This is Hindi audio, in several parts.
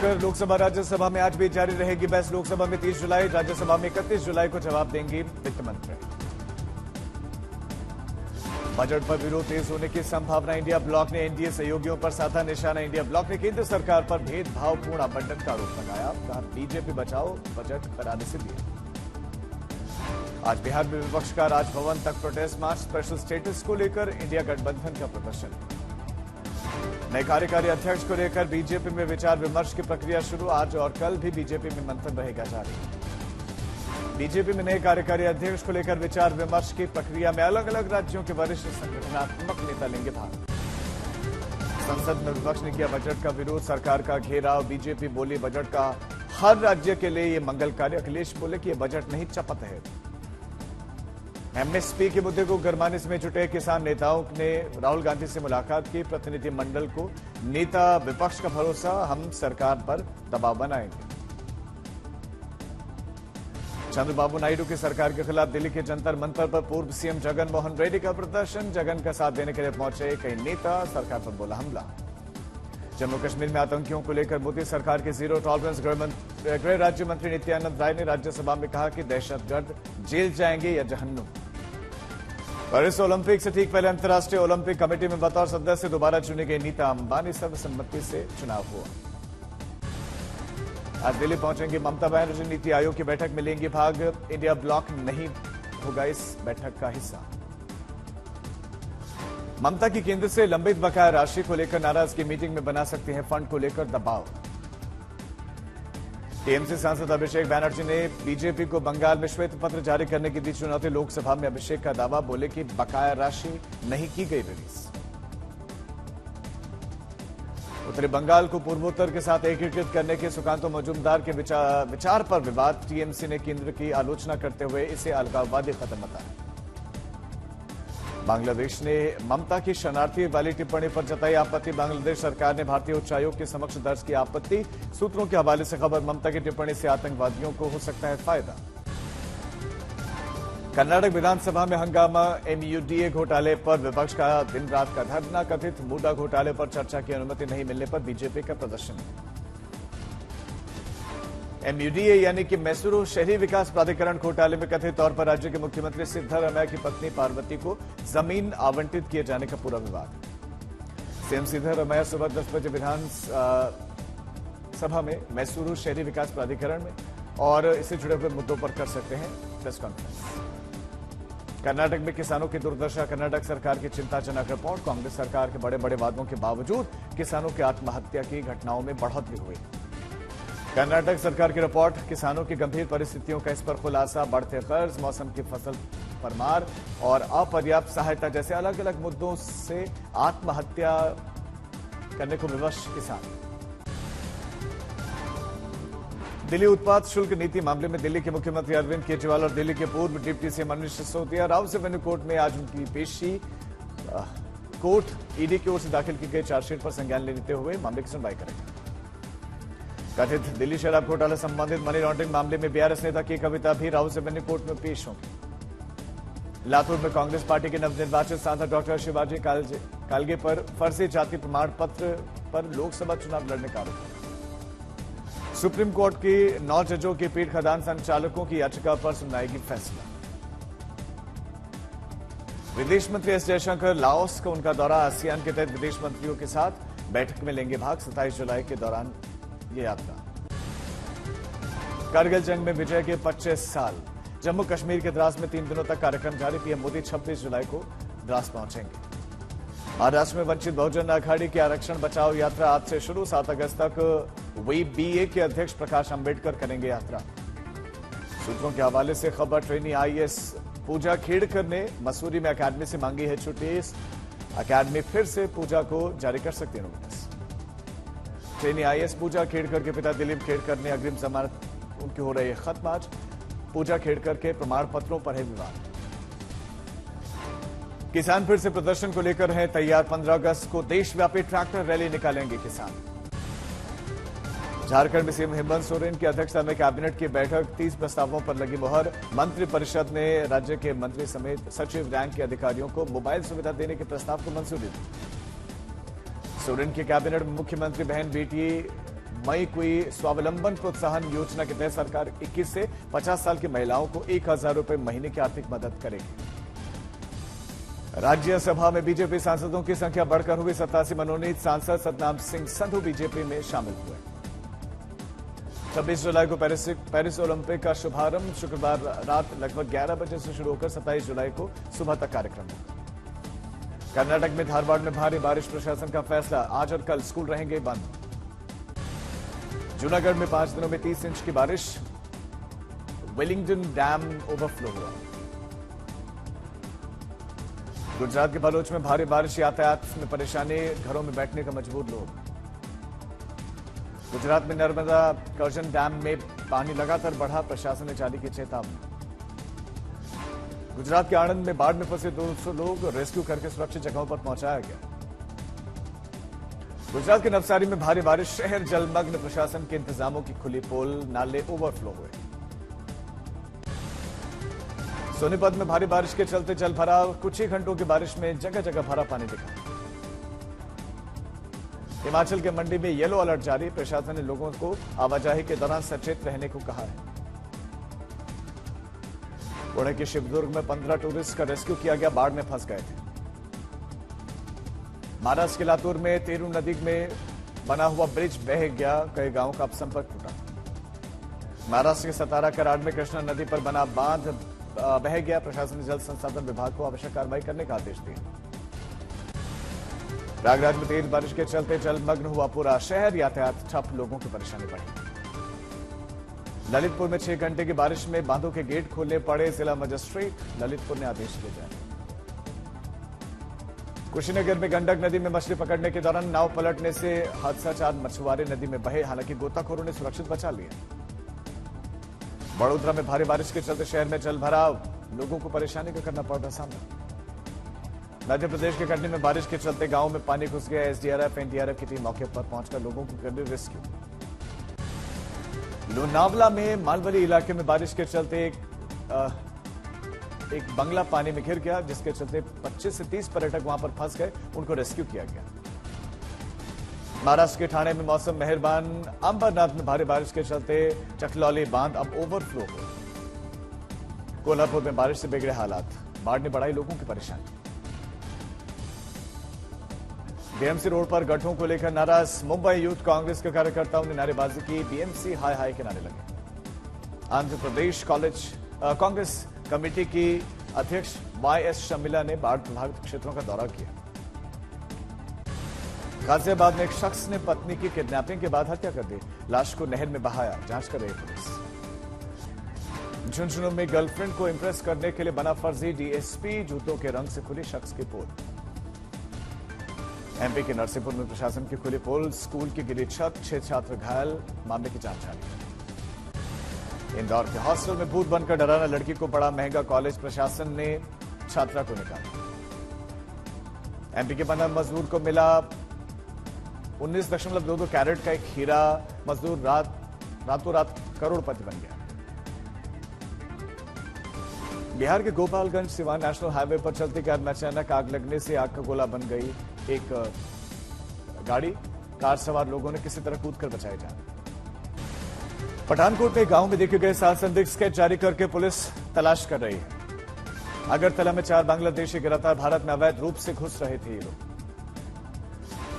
लेकर लोकसभा राज्यसभा में आज भी जारी रहेगी बहस। लोकसभा में 30 जुलाई, राज्यसभा में 31 जुलाई को जवाब देंगी वित्त मंत्री। बजट पर विरोध तेज होने की संभावना। इंडिया ब्लॉक ने एनडीए सहयोगियों पर साधा निशाना। इंडिया ब्लॉक ने केंद्र सरकार पर भेदभावपूर्ण आवंटन का आरोप लगाया। कहा बीजेपी बचाओ बजट कराने से दिए। आज बिहार में विपक्ष का राजभवन तक प्रोटेस्ट मार्च। स्पेशल स्टेटस को लेकर इंडिया गठबंधन का प्रदर्शन। नए कार्यकारी अध्यक्ष को लेकर बीजेपी में विचार विमर्श की प्रक्रिया शुरू। आज और कल भी बीजेपी में मंथन रहेगा जारी। बीजेपी में नए कार्यकारी अध्यक्ष को लेकर विचार विमर्श की प्रक्रिया में अलग अलग राज्यों के वरिष्ठ संगठनात्मक नेता लेंगे भाग। संसद में विपक्ष ने किया बजट का विरोध। सरकार का घेराव। बीजेपी बोली बजट का हर राज्य के लिए ये मंगलकारी। अखिलेश बोले कि यह बजट नहीं चपत है। एमएसपी के मुद्दे को गरमाने में जुटे किसान नेताओं ने राहुल गांधी से मुलाकात की। प्रतिनिधिमंडल को नेता विपक्ष का भरोसा, हम सरकार पर दबाव बनाएंगे। चंद्रबाबू नायडू की सरकार के खिलाफ दिल्ली के जंतर मंतर पर पूर्व सीएम जगन मोहन रेड्डी का प्रदर्शन। जगन का साथ देने के लिए पहुंचे कई नेता। सरकार पर बोला हमला। जम्मू कश्मीर में आतंकियों को लेकर मोदी सरकार के जीरो टॉलरेंस। गृह राज्य मंत्री नित्यानंद राय ने राज्यसभा में कहा कि दहशतगर्द जेल जाएंगे या जहन्नुम। पेरिस ओलंपिक से ठीक पहले अंतर्राष्ट्रीय ओलंपिक कमेटी में बतौर सदस्य दोबारा चुनी गई नीता अंबानी। सर्वसम्मति से चुनाव हुआ। आज दिल्ली पहुंचेंगी ममता बनर्जी। नीति आयोग की बैठक में लेंगी भाग। इंडिया ब्लॉक नहीं होगा इस बैठक का हिस्सा। ममता की केंद्र से लंबित बकाया राशि को लेकर नाराजगी। मीटिंग में बना सकते हैं फंड को लेकर दबाव। टीएमसी सांसद अभिषेक बैनर्जी ने बीजेपी को बंगाल में श्वेत पत्र जारी करने की दी चुनौती। लोकसभा में अभिषेक का दावा। बोले कि बकाया राशि नहीं की गई रिलीज। उत्तरी बंगाल को पूर्वोत्तर के साथ एकीकृत करने के सुकांतो मजूमदार के विचार पर विवाद। टीएमसी ने केंद्र की आलोचना करते हुए इसे अलगाववादी कदम बताया। बांग्लादेश ने ममता की शरणार्थी वाली टिप्पणी पर जताई आपत्ति। बांग्लादेश सरकार ने भारतीय उच्चायोग के समक्ष दर्ज की आपत्ति। सूत्रों के हवाले से खबर। ममता की टिप्पणी से आतंकवादियों को हो सकता है फायदा। कर्नाटक विधानसभा में हंगामा। एमयूडीए घोटाले पर विपक्ष का दिन रात का धरना। कथित मुडा घोटाले पर चर्चा की अनुमति नहीं मिलने पर बीजेपी का प्रदर्शन। एमयूडीए यानी कि मैसूरू शहरी विकास प्राधिकरण घोटाले में कथित तौर पर राज्य के मुख्यमंत्री सिद्धरामैया की पत्नी पार्वती को जमीन आवंटित किए जाने का पूरा विवाद। सीएम सिद्धरामैया सुबह 10 बजे विधानसभा में मैसूरू शहरी विकास प्राधिकरण में और इससे जुड़े हुए मुद्दों पर कर सकते हैं प्रेस कॉन्फ्रेंस। कर्नाटक में किसानों की दुर्दशा। कर्नाटक सरकार की चिंताजनक रिपोर्ट। कांग्रेस सरकार के बड़े बड़े वादों के बावजूद किसानों की आत्महत्या की घटनाओं में बढ़ोतरी हुई। कर्नाटक सरकार की रिपोर्ट। किसानों की गंभीर परिस्थितियों का इस पर खुलासा। बढ़ते कर्ज, मौसम की फसल पर मार और अपर्याप्त सहायता जैसे अलग अलग मुद्दों से आत्महत्या करने को विवश किसान। दिल्ली उत्पाद शुल्क नीति मामले में दिल्ली के मुख्यमंत्री अरविंद केजरीवाल और दिल्ली के पूर्व deputy CM Manish Sisodia Rouse Avenue court में आज उनकी पेशी। कोर्ट ईडी की ओर से दाखिल की गई चार्जशीट पर संज्ञान लेते हुए मामले की सुनवाई करेगा। कथित दिल्ली शराब घोटाला संबंधित मनी लॉन्ड्रिंग मामले में बीआरएस नेता की कविता भी राउस एवेन्यू कोर्ट में पेश होगी। लातूर में कांग्रेस पार्टी के नवनिर्वाचित सांसद डॉक्टर शिवाजी कालगे पर फर्जी जाति प्रमाण पत्र पर लोकसभा चुनाव लड़ने का आरोप। सुप्रीम कोर्ट की 9 जजों की पीठ खदान संचालकों की याचिका पर सुनाएगी फैसला। विदेश मंत्री एस जयशंकर लाओस का उनका दौरा। आसियान के तहत विदेश मंत्रियों के साथ बैठक में लेंगे भाग। 27 जुलाई के दौरान ये यात्रा। कारगिल जंग में विजय के 25 साल। जम्मू कश्मीर के द्रास में 3 दिनों तक कार्यक्रम जारी। पीएम मोदी 26 जुलाई को द्रास पहुंचेंगे। महाराष्ट्र में वंचित बहुजन अघाड़ी की आरक्षण बचाओ यात्रा आज से शुरू। 7 अगस्त तक वीबीए के अध्यक्ष प्रकाश अंबेडकर करेंगे यात्रा। सूत्रों के हवाले से खबर। ट्रेनी आईएएस पूजा खेड़कर ने मसूरी में अकादमी से मांगी है छुट्टी। अकादमी फिर से पूजा को जारी कर सकती है नोटिस। ट्रेनी आईएएस पूजा खेड़कर के पिता दिलीप खेड़कर ने अग्रिम जमानत उनकी हो रही है खत्म। आज पूजा खेड़कर के प्रमाण पत्रों पर है विवाद। किसान फिर से प्रदर्शन को लेकर हैं तैयार। 15 अगस्त को देशव्यापी ट्रैक्टर रैली निकालेंगे किसान। झारखंड में सीएम हेमंत सोरेन की अध्यक्षता में कैबिनेट की बैठक। 30 प्रस्तावों पर लगी मुहर। मंत्रिपरिषद ने राज्य के मंत्री समेत सचिव रैंक के अधिकारियों को मोबाइल सुविधा देने के प्रस्ताव को मंजूरी दी। सोरेन की कैबिनेट में मुख्यमंत्री बहन बेटी मई कोई स्वावलंबन प्रोत्साहन योजना के तहत सरकार 21 से 50 साल की महिलाओं को 1,000 रुपए महीने की आर्थिक मदद करेगी। राज्यसभा में बीजेपी सांसदों की संख्या बढ़कर हुई 87। मनोनीत सांसद सतनाम सिंह संधू बीजेपी में शामिल हुए। 26 जुलाई को पेरिस ओलंपिक का शुभारंभ शुक्रवार रात लगभग 11 बजे से शुरू होकर 27 जुलाई को सुबह तक कार्यक्रम होगा। कर्नाटक में धारवाड़ में भारी बारिश, प्रशासन का फैसला, आज और कल स्कूल रहेंगे बंद। जूनागढ़ में 5 दिनों में 30 इंच की बारिश, वेलिंगटन डैम ओवरफ्लो हुआ। गुजरात के बलोच में भारी बारिश, यातायात में परेशानी, घरों में बैठने का मजबूर लोग। गुजरात में नर्मदा कर्जन डैम में पानी लगातार बढ़ा, प्रशासन ने जारी की चेतावनी। गुजरात के आणंद में बाढ़ में फंसे 200 लोग रेस्क्यू करके सुरक्षित जगहों पर पहुंचाया गया। गुजरात के नवसारी में भारी बारिश, शहर जलमग्न, प्रशासन के इंतजामों की खुली पोल, नाले ओवरफ्लो हुए। सोनीपत में भारी बारिश के चलते जल भराव, कुछ ही घंटों की बारिश में जगह जगह भरा पानी दिखा। हिमाचल के मंडी में येलो अलर्ट जारी, प्रशासन ने लोगों को आवाजाही के दौरान सचेत रहने को कहा है। पुणे के शिवदुर्ग में 15 टूरिस्ट का रेस्क्यू किया गया, बाढ़ में फंस गए थे। महाराष्ट्र के लातूर में तेरू नदी में बना हुआ ब्रिज बह गया, कई गांवों का अब संपर्क टूटा। महाराष्ट्र के सतारा कराड़ में कृष्णा नदी पर बना बांध बह गया, प्रशासन ने जल संसाधन विभाग को आवश्यक कार्रवाई करने का आदेश दिया। प्रयागराज में तेज बारिश के चलते जलमग्न हुआ पूरा शहर, यातायात ठप, लोगों की परेशानी बढ़ी। ललितपुर में 6 घंटे की बारिश में बांधों के गेट खोलने पड़े, जिला मजिस्ट्रेट ललितपुर ने आदेश दिए जाए। कुशीनगर में गंडक नदी में मछली पकड़ने के दौरान नाव पलटने से हादसा, 4 मछुआरे नदी में बहे, हालांकि गोताखोरों ने सुरक्षित बचा लिया। बड़ोदरा में भारी बारिश के चलते शहर में जल भराव, लोगों को परेशानी का करना पड़ रहा सामना। मध्य प्रदेश के कटनी में बारिश के चलते गांव में पानी घुस गया, एसडीआरएफ एनडीआरएफ की टीम मौके पर पहुंचकर लोगों को कर रही रेस्क्यू। लोनावला में मालवली इलाके में बारिश के चलते एक बंगला पानी में घिर गया, जिसके चलते 25 से 30 पर्यटक वहां पर फंस गए, उनको रेस्क्यू किया गया। महाराष्ट्र के ठाणे में मौसम मेहरबान, अंबरनाथ में भारी बारिश के चलते चकलौली बांध अब ओवरफ्लो हो। कोल्हापुर में बारिश से बिगड़े हालात, बाढ़ ने बढ़ाई लोगों की परेशानी। बीएमसी रोड पर गड्ढों को लेकर नाराज, मुंबई यूथ कांग्रेस के कार्यकर्ताओं ने नारेबाजी की, बीएमसी हाय हाय के नारे लगे। आंध्र प्रदेश कांग्रेस कमेटी की अध्यक्ष YS शर्मिला ने बाढ़ प्रभावित क्षेत्रों का दौरा किया। गाजियाबाद में एक शख्स ने पत्नी की किडनैपिंग के बाद हत्या कर दी, लाश को नहर में बहाया, जांच कर रही पुलिस। झुंझुनू में गर्लफ्रेंड को इंप्रेस करने के लिए बना फर्जी डीएसपी, जूतों के रंग से खुली शख्स की पोल। एमपी के नरसिंहपुर में प्रशासन की खुली पोल, स्कूल की गिरी छत, 6 छात्र घायल, मामले की जांच जारी। इंदौर के हॉस्टल में भूत बनकर डराना लड़की को बड़ा महंगा कॉलेज, प्रशासन ने छात्रा को निकाला। एमपी के बना मजदूर को मिला 19.22 कैरेट का एक हीरा, मजदूर रातों रात करोड़पति बन गया। बिहार के गोपालगंज सिवान नेशनल हाईवे पर चलती कार में अचानक आग लगने से आग का गोला बन गई एक गाड़ी, कार सवार लोगों ने किसी तरह कूदकर बचाई जान। पठानकोट में गांव में देखे गए 7 संदिग्ध स्केच जारी करके पुलिस तलाश कर रही है। अगरतला में 4 बांग्लादेशी गिरफ्तार, भारत में अवैध रूप से घुस रहे थे ये लोग।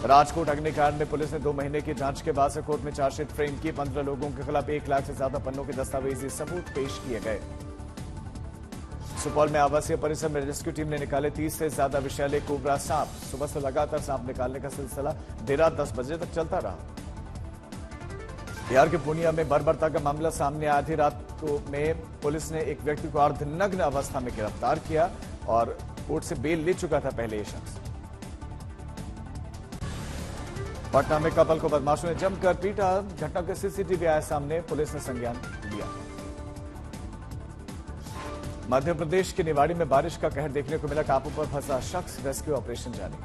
राजकोट अग्निकांड में पुलिस ने 2 महीने की जांच के बाद से कोर्ट में चार्जशीट फ्रेम की, 15 लोगों के खिलाफ 1 लाख से ज्यादा पन्नों के दस्तावेजी सबूत पेश किए गए। सुपौल में आवासीय परिसर में रेस्क्यू टीम ने निकाले 30 से ज्यादा विषैले कोबरा सांप, सुबह से लगातार सांप निकालने का सिलसिला देर रात 10 बजे तक चलता रहा। बिहार के पूर्णिया में बर्बरता का मामला सामने आया। आधी रात में पुलिस ने एक व्यक्ति को अर्धनग्न अवस्था में गिरफ्तार किया और कोर्ट से बेल ले चुका था पहले ये शख्स। पटना में कपल को बदमाशों ने जमकर पीटा, घटना के सीसीटीवी आया सामने, पुलिस ने संज्ञान लिया। मध्य प्रदेश के निवाड़ी में बारिश का कहर देखने को मिला, टापू पर फंसा शख्स, रेस्क्यू ऑपरेशन जारी।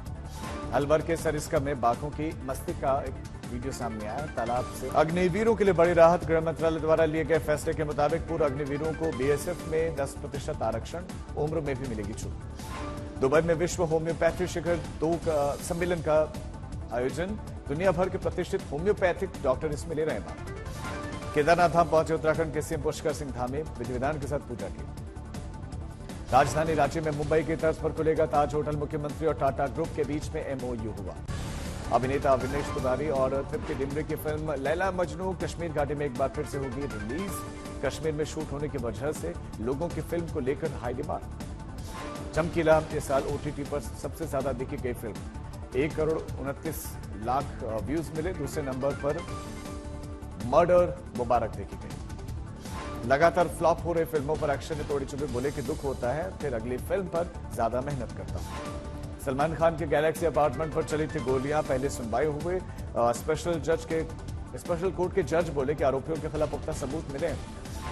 अलवर के सरिस्का में बाघों की मस्ती का एक वीडियो सामने आया। तालाब से अग्निवीरों के लिए बड़ी राहत, गृह मंत्रालय द्वारा लिए गए फैसले के मुताबिक पूर्व अग्निवीरों को बीएसएफ में 10% आरक्षण, उम्र में भी मिलेगी छूट। दुबई में विश्व होम्योपैथी शिखर 2 सम्मेलन का आयोजन। दुनिया भर के प्रतिष्ठित होम्योपैथिक डॉक्टर इसमें ले रहे हैं भाग। केदारनाथ धाम पहुंचे उत्तराखंड के सीएम पुष्कर सिंह धामी, विधि विधान के साथ पूजा की। राजधानी रांची में मुंबई की तर्ज पर खुलेगा ताज होटल। मुख्यमंत्री और टाटा ग्रुप के बीच में एमओयू हुआ। अभिनेता अविनेश तिवारी और तृप्ति डिमरी की फिल्म लैला मजनू कश्मीर घाटी में एक बार फिर से होगी रिलीज। कश्मीर में शूट होने की वजह से लोगों की फिल्म को लेकर हाई डिमांड। चमकीला इस साल ओटीटी पर सबसे ज्यादा देखी गई फिल्म, 1,29,00,000 व्यूज मिले। दूसरे नंबर पर मर्डर मुबारक देखी गई। लगातार फ्लॉप हो रही फिल्मों पर एक्शन ने तोड़ी चुपे बोले कि दुख होता है, फिर अगली फिल्म पर ज्यादा मेहनत करता हूं। सलमान खान के गैलेक्सी अपार्टमेंट पर चली थी गोलियां, पहले सुनवाई हुए। स्पेशल कोर्ट के जज बोले कि आरोपियों के खिलाफ पुख्ता सबूत मिले।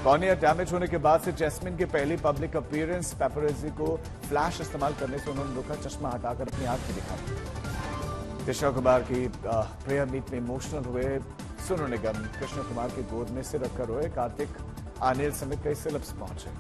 कॉर्निया डैमेज होने के बाद से जैस्मिन की पहली पब्लिक अपीयरेंस। पेपरेजी को फ्लैश इस्तेमाल करने से उन्होंने रोका, चश्मा हटाकर अपनी आंख में दिखा। कृष्णा कुमार की प्रेयर मीट में इमोशनल हुए सोनू निगम। कृष्णा कुमार की गोद में सिर रखकर रोए। कार्तिक, अनिल समेत कई सेलेब्स पहुंचे।